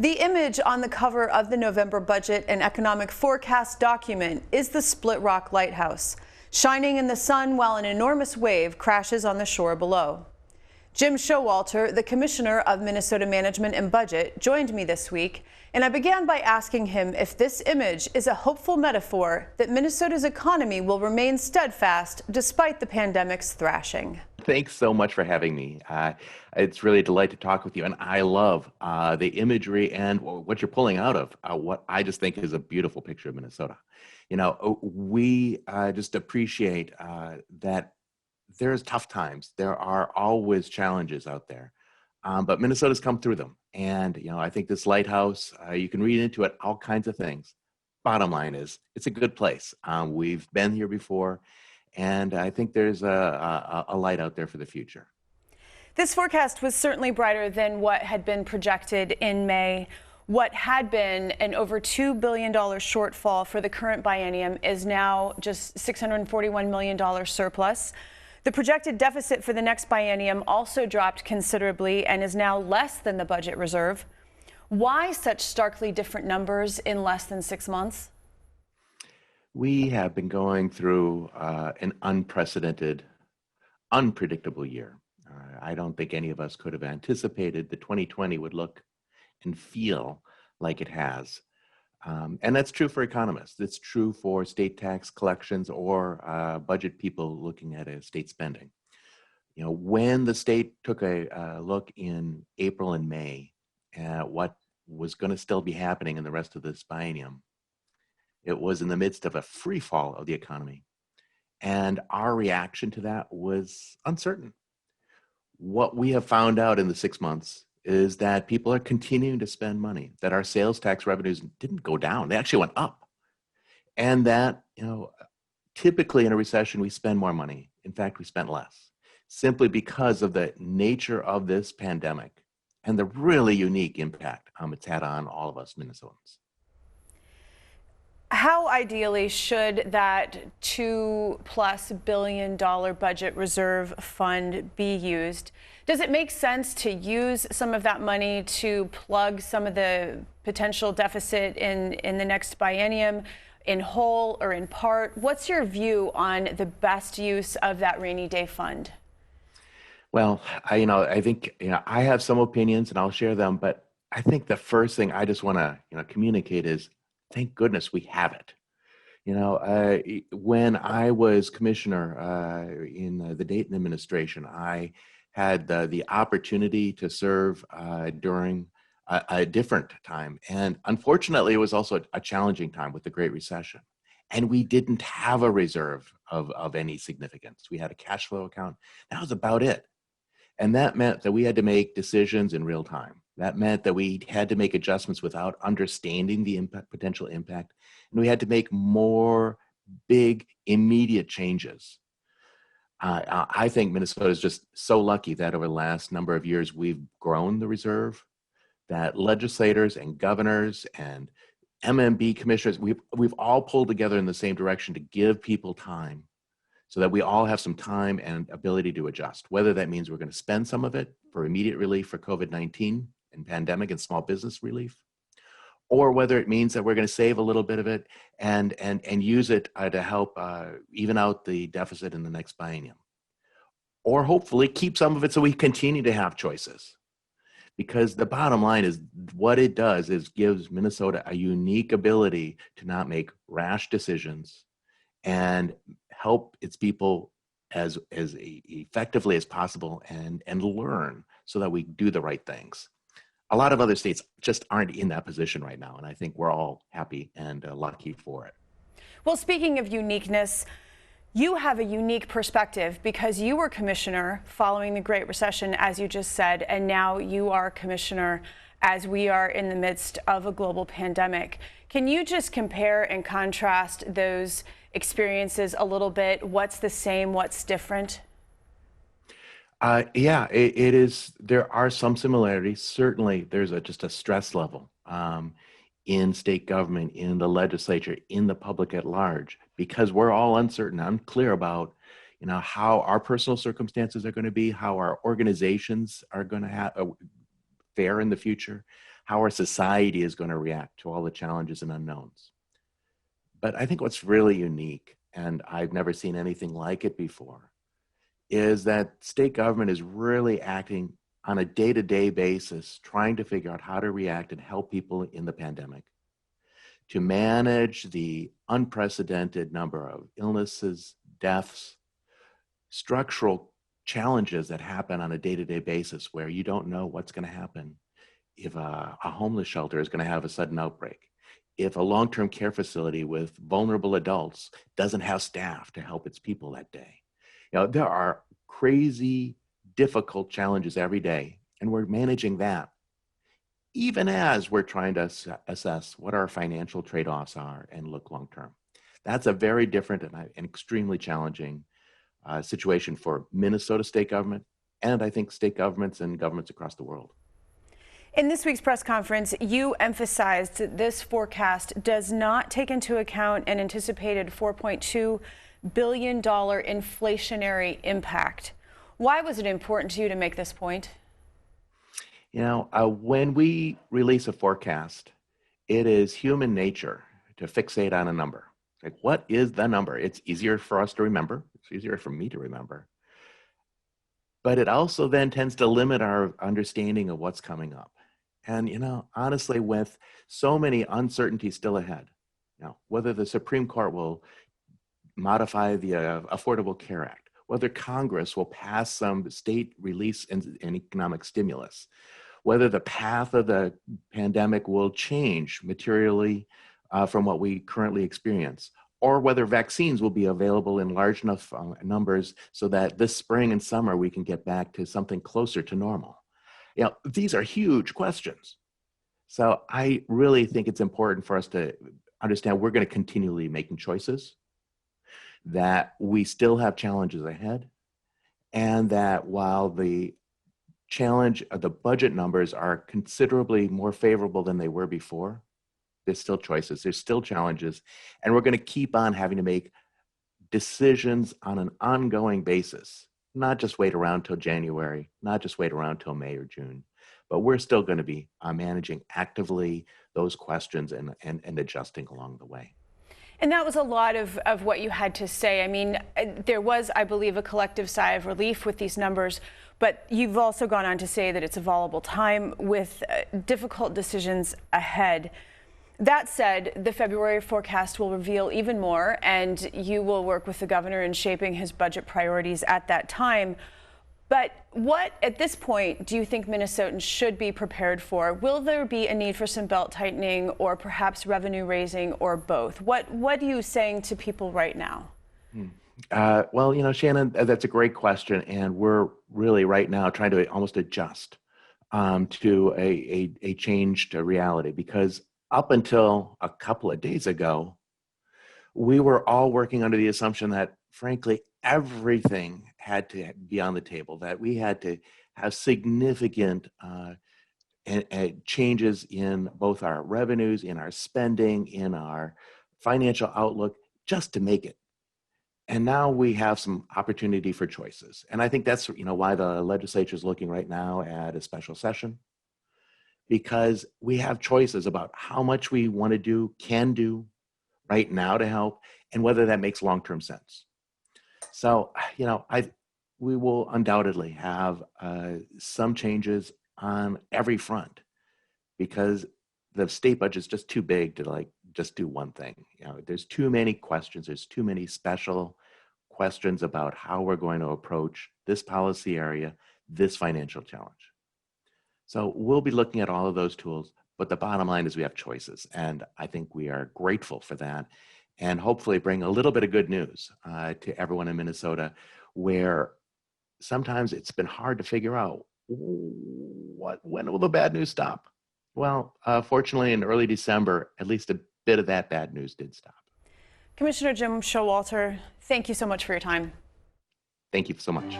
The image on the cover of the November budget and economic forecast document is the Split Rock Lighthouse, shining in the sun while an enormous wave crashes on the shore below. Jim Schowalter, the Commissioner of Minnesota Management and Budget, joined me this week, and I began by asking him if this image is a hopeful metaphor that Minnesota's economy will remain steadfast despite the pandemic's thrashing. Thanks so much for having me. It's really a delight to talk with you, and I love the imagery and what you're pulling out of what I just think is a beautiful picture of Minnesota. You know, we just appreciate that there's tough times. There are always challenges out there, but Minnesota's come through them. And, you know, I think this lighthouse, you can read into it all kinds of things. Bottom line is, it's a good place. We've been here before, and I think there's a light out there for the future. This forecast was certainly brighter than what had been projected in May. What had been an over $2 billion shortfall for the current biennium is now just $641 million surplus. The projected deficit for the next biennium also dropped considerably and is now less than the budget reserve. Why such starkly different numbers in less than 6 months? We have been going through an unprecedented, unpredictable year. I don't think any of us could have anticipated that 2020 would look and feel like it has. And that's true for economists. It's true for state tax collections or budget people looking at state spending. You know, when the state took a look in April and May at what was going to still be happening in the rest of this biennium, it was in the midst of a free fall of the economy. And our reaction to that was uncertain. What we have found out in the 6 months is that people are continuing to spend money, that our sales tax revenues didn't go down, they actually went up. And that, you know, typically in a recession, we spend more money. In fact, we spent less, simply because of the nature of this pandemic and the really unique impact it's had on all of us Minnesotans. How ideally should that $2+ billion budget reserve fund be used? Does it make sense to use some of that money to plug some of the potential deficit in the next biennium in whole or in part? What's your view on the best use of that rainy day fund? Well, I think, I have some opinions and I'll share them, but I think the first thing I just want to, communicate is, thank goodness we have it. When I was commissioner in the Dayton administration, I had the opportunity to serve during a different time. And unfortunately, it was also a challenging time with the Great Recession. And we didn't have a reserve of any significance. We had a cash flow account. That was about it. And that meant that we had to make decisions in real time. That meant that we had to make adjustments without understanding the potential impact. And we had to make more big, immediate changes. I think Minnesota is just so lucky that over the last number of years, we've grown the reserve, that legislators and governors and MMB commissioners, we've all pulled together in the same direction to give people time so that we all have some time and ability to adjust, whether that means we're going to spend some of it for immediate relief for COVID-19 and pandemic and small business relief, or whether it means that we're going to save a little bit of it and use it to help even out the deficit in the next biennium, or hopefully keep some of it so we continue to have choices. Because the bottom line is, what it does is gives Minnesota a unique ability to not make rash decisions and help its people as effectively as possible and learn so that we do the right things. A lot of other states just aren't in that position right now, and I think we're all happy and lucky for it. Well, speaking of uniqueness, you have a unique perspective because you were commissioner following the Great Recession, as you just said, and now you are commissioner as we are in the midst of a global pandemic. Can you just compare and contrast those experiences a little bit? What's the same? What's different? Yeah, it is. There are some similarities. Certainly, there's just a stress level in state government, in the legislature, in the public at large, because we're all uncertain, unclear about, how our personal circumstances are going to be, how our organizations are going to fare in the future, how our society is going to react to all the challenges and unknowns. But I think what's really unique, and I've never seen anything like it before, is that state government is really acting on a day-to-day basis, trying to figure out how to react and help people in the pandemic, to manage the unprecedented number of illnesses, deaths, structural challenges that happen on a day-to-day basis where you don't know what's going to happen if a homeless shelter is going to have a sudden outbreak, if a long-term care facility with vulnerable adults doesn't have staff to help its people that day. There are crazy, difficult challenges every day, and we're managing that, even as we're trying to assess what our financial trade-offs are and look long-term. That's a very different and extremely challenging situation for Minnesota state government, and I think state governments and governments across the world. In this week's press conference, you emphasized that this forecast does not take into account an anticipated $4.2 billion inflationary impact. Why was it important to you to make this point? When we release a forecast, it is human nature to fixate on a number. Like, what is the number? It's easier for us to remember. It's easier for me to remember. But it also then tends to limit our understanding of what's coming up. And, honestly, with so many uncertainties still ahead, whether the Supreme Court will modify the Affordable Care Act, whether Congress will pass some state release and economic stimulus, whether the path of the pandemic will change materially from what we currently experience, or whether vaccines will be available in large enough numbers so that this spring and summer we can get back to something closer to normal. These are huge questions. So I really think it's important for us to understand we're going to continually making choices, that we still have challenges ahead, and that while the challenge of the budget numbers are considerably more favorable than they were before, there's still choices, there's still challenges, and we're going to keep on having to make decisions on an ongoing basis, not just wait around till January, not just wait around till May or June, but we're still going to be managing actively those questions and adjusting along the way. And that was a lot of what you had to say. I mean, there was, I believe, a collective sigh of relief with these numbers, but you've also gone on to say that it's a volatile time with difficult decisions ahead. That said, the February forecast will reveal even more, and you will work with the governor in shaping his budget priorities at that time. But what, at this point, do you think Minnesotans should be prepared for? Will there be a need for some belt tightening or perhaps revenue raising or both? What are you saying to people right now? Well, Shannon, that's a great question. And we're really right now trying to almost adjust to a change to reality, because up until a couple of days ago, we were all working under the assumption that, frankly, everything had to be on the table, that we had to have significant changes in both our revenues, in our spending, in our financial outlook, just to make it. And now we have some opportunity for choices. And I think that's why the legislature is looking right now at a special session, because we have choices about how much we want to do, can do right now to help, and whether that makes long-term sense. So, we will undoubtedly have some changes on every front, because the state budget is just too big to just do one thing. There's too many questions. There's too many special questions about how we're going to approach this policy area, this financial challenge. So we'll be looking at all of those tools, but the bottom line is we have choices, and I think we are grateful for that, and hopefully bring a little bit of good news to everyone in Minnesota, where sometimes it's been hard to figure out when will the bad news stop? Well, fortunately, in early December, at least a bit of that bad news did stop. Commissioner Jim Schowalter, thank you so much for your time. Thank you so much.